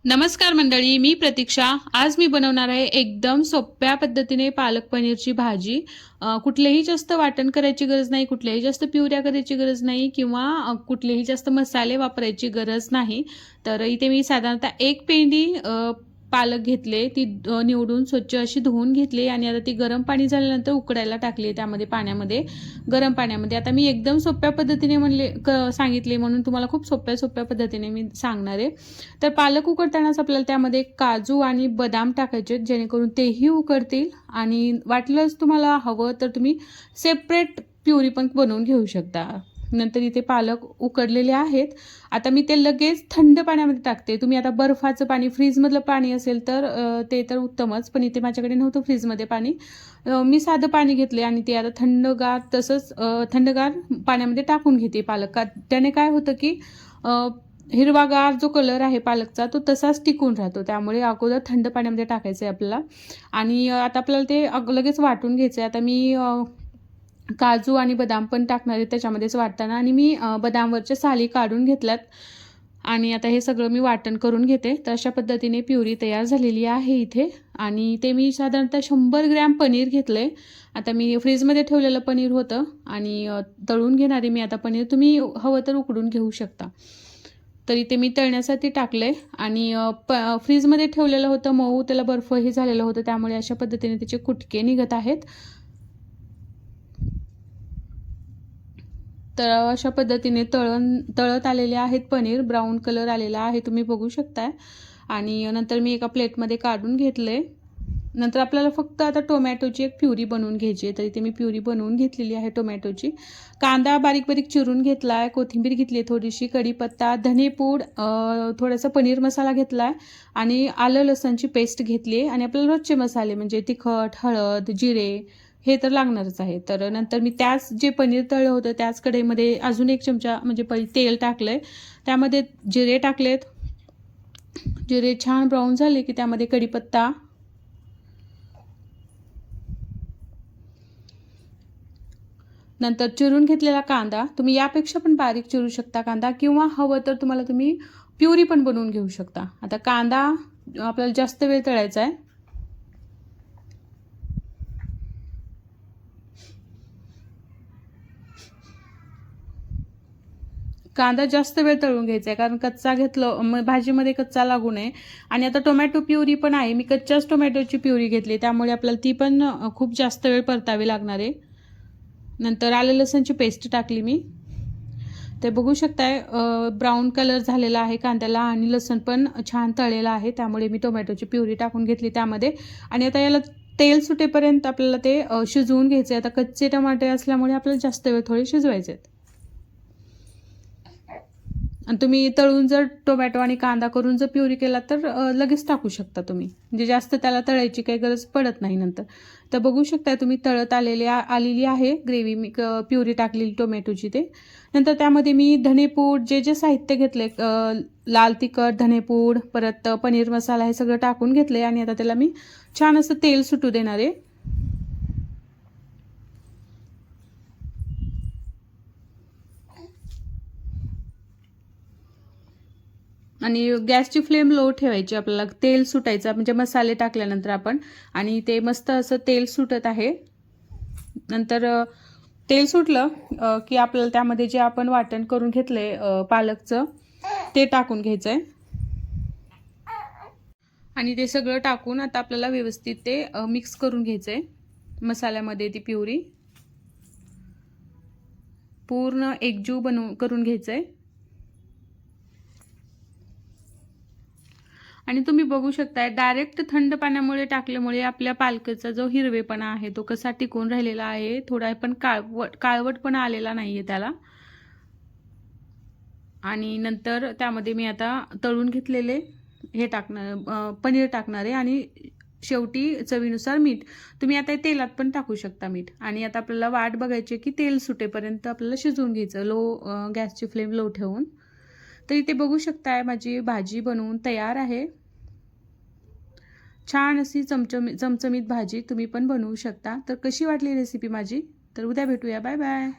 नमस्कार मंडळी, मी प्रतीक्षा. आज मी बनवणार आहे एकदम सोप्या पद्धतीने पालक पनीरची भाजी. कुठलेही जास्त वाटण करायची गरज नाही, कुठल्याही जास्त प्युऱ्या करायची गरज नाही किंवा कुठलेही जास्त मसाले वापरायची गरज नाही. तर इथे मी साधारणतः एक पेंडी पालक घेतले, ती निवडून स्वच्छ अशी धुवून घेतली आणि आता ती गरम पाणी झाल्यानंतर उकडायला टाकली त्यामध्ये पाण्यामध्ये, गरम पाण्यामध्ये. आता मी एकदम सोप्या पद्धतीने सांगितले म्हणून तुम्हाला खूप सोप्या पद्धतीने मी सांगणार आहे. तर पालक उकडतानाच आपल्याला त्यामध्ये काजू आणि बदाम टाकायचे, जेणेकरून तेही उकडतील आणि वाटलंच तुम्हाला हवं तर तुम्ही सेपरेट प्युरी पण बनवून घेऊ शकता. नंतर इथे पालक उकडलेले आहेत. आता मी ते लगेच थंड पाण्यामध्ये टाकते. तुम्ही आता बर्फाचं पाणी, फ्रीजमधलं पाणी असेल तर ते तर उत्तमच, पण इथे माझ्याकडे नव्हतं फ्रीजमध्ये पाणी. मी साधं पाणी घेतले आणि ते आता थंडगार तसंच थंडगार पाण्यामध्ये टाकून घेते पालक. त्याने काय होतं की हिरवागार जो कलर आहे पालकचा तो तसाच टिकून राहतो. त्यामुळे अगोदर थंड पाण्यामध्ये टाकायचं आहे आपल्याला. आणि आता आपल्याला ते लगेच वाटून घ्यायचं आहे. आता मी काजू आणि बदाम पण टाकणार आहे त्याच्यामध्येच वाटताना, आणि मी बदामवरच्या साली काढून घेतल्यात आणि आता हे सगळं मी वाटण करून घेते. तर अशा पद्धतीने प्युरी तयार झालेली आहे इथे. आणि ते मी साधारणतः 100 ग्रॅम पनीर घेतलं आहे. आता मी फ्रीजमध्ये ठेवलेलं पनीर होतं आणि तळून घेणार आहे मी आता पनीर. तुम्ही हवं तर उकडून घेऊ शकता. तर इथे मी तळण्यासाठी टाकलं आहे आणि फ्रीजमध्ये ठेवलेलं होतं मऊ, त्याला बर्फ हे झालेलं होतं, त्यामुळे अशा पद्धतीने त्याचे कुटके निघत आहेत. तर अशा पद्धतीने तळत आलेले आहेत पनीर. ब्राऊन कलर आलेला आहे, तुम्ही बघू शकताय. आणि नंतर मी एका प्लेटमध्ये काढून घेतले. नंतर आपल्याला फक्त आता टोमॅटोची एक प्युरी बनवून घ्यायची आहे. तर इथे मी प्युरी बनवून घेतलेली आहे टोमॅटोची. कांदा बारीक बारीक चिरून घेतला आहे, कोथिंबीर घेतली आहे थोडीशी, कढीपत्ता, धनेपूड, थोडासा पनीर मसाला घेतला आहे आणि आलं लसणची पेस्ट घेतली आहे. आणि आपल्याला रोजचे मसाले म्हणजे तिखट, हळद, जिरे हे तर लागणारच आहे. तर नंतर मी त्याच जे पनीर तळलं होतं त्याच कढईमध्ये अजून 1 चमचा म्हणजे तेल टाकलं आहे. त्यामध्ये जिरे टाकलेत. जिरे छान ब्राऊन झाले की त्यामध्ये कढीपत्ता, नंतर चिरून घेतलेला कांदा, तुम्ही यापेक्षा पण बारीक चिरू शकता कांदा, किंवा हवं तर तुम्ही प्युरी पण बनवून घेऊ शकता. आता कांदा आपल्याला जास्त वेळ तळायचा आहे. कांदा जास्त वेळ तळून घ्यायचा आहे, कारण कच्चा घेतलं भाजीमध्ये कच्चा लागू नये. आणि आता टोमॅटो प्युरी पण आहे, मी कच्च्याच टोमॅटोची प्युरी घेतली, त्यामुळे आपल्याला ती पण खूप जास्त वेळ परतावी लागणार आहे. नंतर आलं लसणची पेस्ट टाकली मी. ते बघू शकताय ब्राऊन कलर झालेला आहे कांद्याला आणि लसण पण छान तळलेलं आहे, त्यामुळे मी टोमॅटोची प्युरी टाकून घेतली त्यामध्ये. आणि आता याला तेल सुटेपर्यंत आपल्याला ते शिजवून घ्यायचं आहे. आता कच्चे टमाटे असल्यामुळे आपल्याला जास्त वेळ थोडे शिजवायचे आहेत. आणि तुम्ही तळून जर टोमॅटो आणि कांदा करून जर प्युरी केला तर लगेच टाकू शकता तुम्ही, म्हणजे जास्त त्याला तळायची काही गरज पडत नाही नंतर. तर बघू शकता तुम्ही तळत आलेली आहे ग्रेव्ही. मी प्युरी टाकलेली टोमॅटोची. ते नंतर त्यामध्ये मी धनेपूड, जे साहित्य घेतले, लाल तिखट, धनेपूड, परत पनीर मसाला, हे सगळं टाकून घेतले. आणि आता त्याला मी छान असं तेल सुटू देणार आहे. आणि गॅसची फ्लेम लो ठेवायची, आपल्याला तेल सुटायचं म्हणजे मसाले टाकल्यानंतर आपण. आणि ते मस्त असं तेल सुटत आहे. नंतर तेल सुटलं की आपल्याला त्यामध्ये जे आपण वाटण करून घेतले पालकचं ते टाकून घ्यायचं आहे. आणि ते सगळं टाकून आता आपल्याला व्यवस्थित ते मिक्स करून घ्यायचं आहे मसाल्यामध्ये. ती प्युरी पूर्ण एकजीव करून घ्यायचं आहे. आणि तुम्ही बघू शकताय डायरेक्ट थंड पाण्यामुळे टाकल्यामुळे आपल्या पालकाचा जो हिरवेपणा आहे तो कसा टिकून राहिलेला आहे, थोडा पण काळवटपणा आलेला नाहीये त्याला. आणि नंतर त्यामध्ये मी आता तळून घेतलेले हे पनीर टाकणार आहे. आणि शेवटी चवीनुसार मीठ. तुम्ही आता तेलात पण टाकू शकता मीठ. आणि आता आपल्याला वाट बघायची की तेल सुटेपर्यंत आपल्याला शिजवून घ्यायचं, गॅसची फ्लेम लो ठेवून. तर इथे बघू शकताय माझी भाजी बनवून तयार आहे. छान अशी चमचमीत भाजी तुम्ही पण बनवू शकता. तर कशी वाटली रेसिपी माझी? तर उद्या भेटूया. Bye bye.